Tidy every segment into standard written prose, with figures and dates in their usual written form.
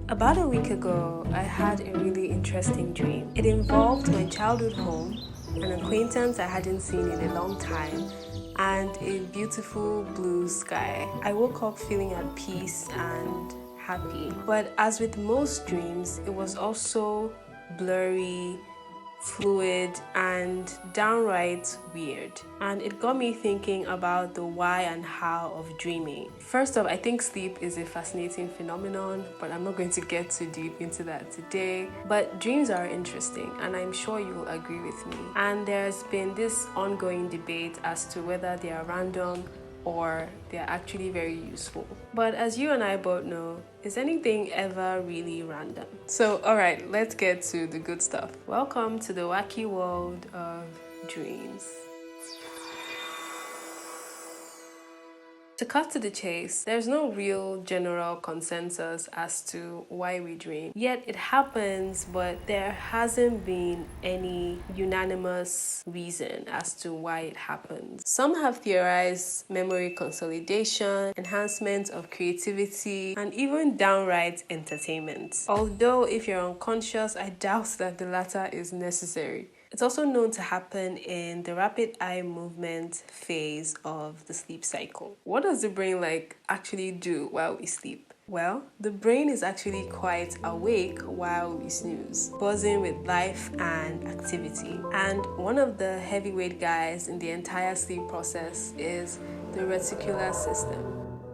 About a week ago, I had a really interesting dream. It involved my childhood home, an acquaintance I hadn't seen in a long time, and a beautiful blue sky. I woke up feeling at peace and happy. But as with most dreams, it was also blurry, fluid, and downright weird. And it got me thinking about the why and how of dreaming. First off, I think sleep is a fascinating phenomenon, but I'm not going to get too deep into that today. But dreams are interesting, and I'm sure you will agree with me. And there's been this ongoing debate as to whether they are random or they're actually very useful. But as you and I both know, is anything ever really random? So, alright, let's get to the good stuff. Welcome to the wacky world of dreams. To cut to the chase, there's no real general consensus as to why we dream. Yet it happens, but there hasn't been any unanimous reason as to why it happens. Some have theorized memory consolidation, enhancement of creativity, and even downright entertainment. Although if you're unconscious, I doubt that the latter is necessary. It's also known to happen in the rapid eye movement phase of the sleep cycle. What does the brain actually do while we sleep? Well, the brain is actually quite awake while we snooze, buzzing with life and activity. And one of the heavyweight guys in the entire sleep process is the reticular system,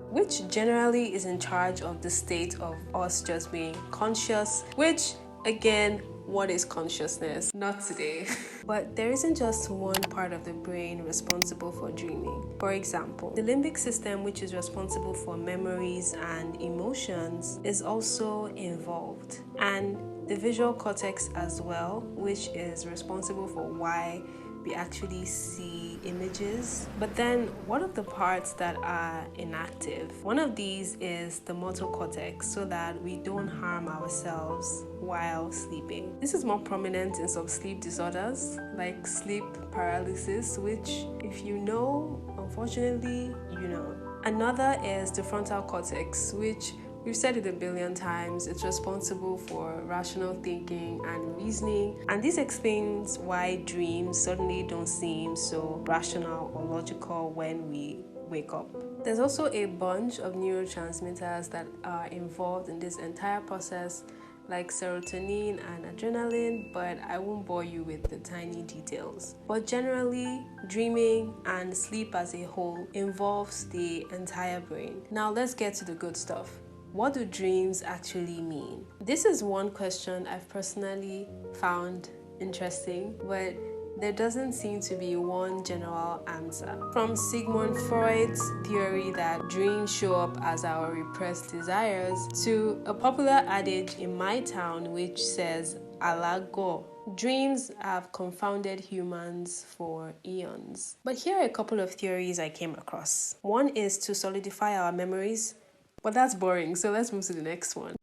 which generally is in charge of the state of us just being conscious, which again, what is consciousness? Not today. But there isn't just one part of the brain responsible for dreaming. For example, the limbic system, which is responsible for memories and emotions, is also involved. And the visual cortex as well, which is responsible for why we actually see images. But then what of the parts that are inactive? One of these is the motor cortex, so that we don't harm ourselves while sleeping. This is more prominent in some sleep disorders like sleep paralysis, which if you know, unfortunately, you know. Another is the frontal cortex, which we've said it a billion times. It's responsible for rational thinking and reasoning. And this explains why dreams suddenly don't seem so rational or logical when we wake up. There's also a bunch of neurotransmitters that are involved in this entire process, like serotonin and adrenaline, but I won't bore you with the tiny details. But generally, dreaming and sleep as a whole involves the entire brain. Now let's get to the good stuff. What do dreams actually mean? This is one question I've personally found interesting, but there doesn't seem to be one general answer. From Sigmund Freud's theory that dreams show up as our repressed desires, to a popular adage in my town which says, "Alago." Dreams have confounded humans for eons. But here are a couple of theories I came across. One is to solidify our memories, but that's boring, so let's move to the next one.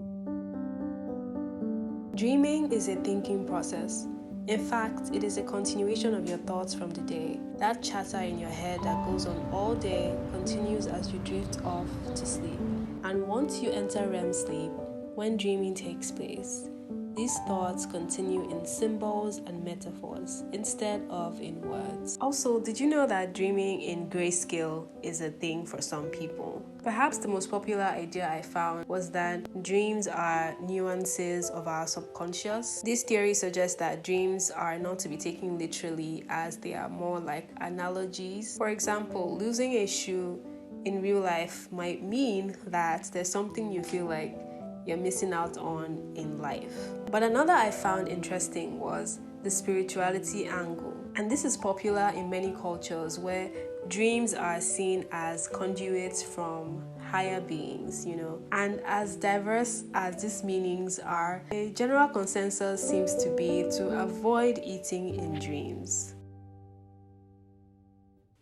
Dreaming is a thinking process. In fact, it is a continuation of your thoughts from the day. That chatter in your head that goes on all day continues as you drift off to sleep. And once you enter REM sleep, when dreaming takes place, these thoughts continue in symbols and metaphors instead of in words. Also, did you know that dreaming in grayscale is a thing for some people? Perhaps the most popular idea I found was that dreams are nuances of our subconscious. This theory suggests that dreams are not to be taken literally, as they are more like analogies. For example, losing a shoe in real life might mean that there's something you feel like you're missing out on in life. But another I found interesting was the spirituality angle. And this is popular in many cultures where dreams are seen as conduits from higher beings, And as diverse as these meanings are, a general consensus seems to be to avoid eating in dreams.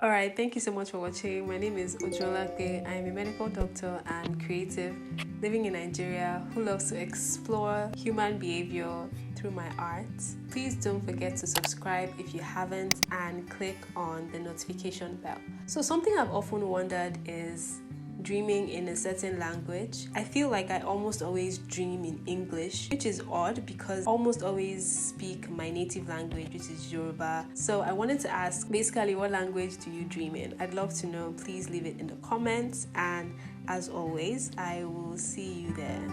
Alright, thank you so much for watching. My name is Ojuolape. I'm a medical doctor and creative living in Nigeria who loves to explore human behavior through my art. Please don't forget to subscribe if you haven't and click on the notification bell. So something I've often wondered is, dreaming in a certain language, I feel like I almost always dream in English, which is odd because I almost always speak my native language, which is Yoruba. So I wanted to ask, basically, what language do you dream in? I'd love to know. Please leave it in the comments, and as always, I will see you there.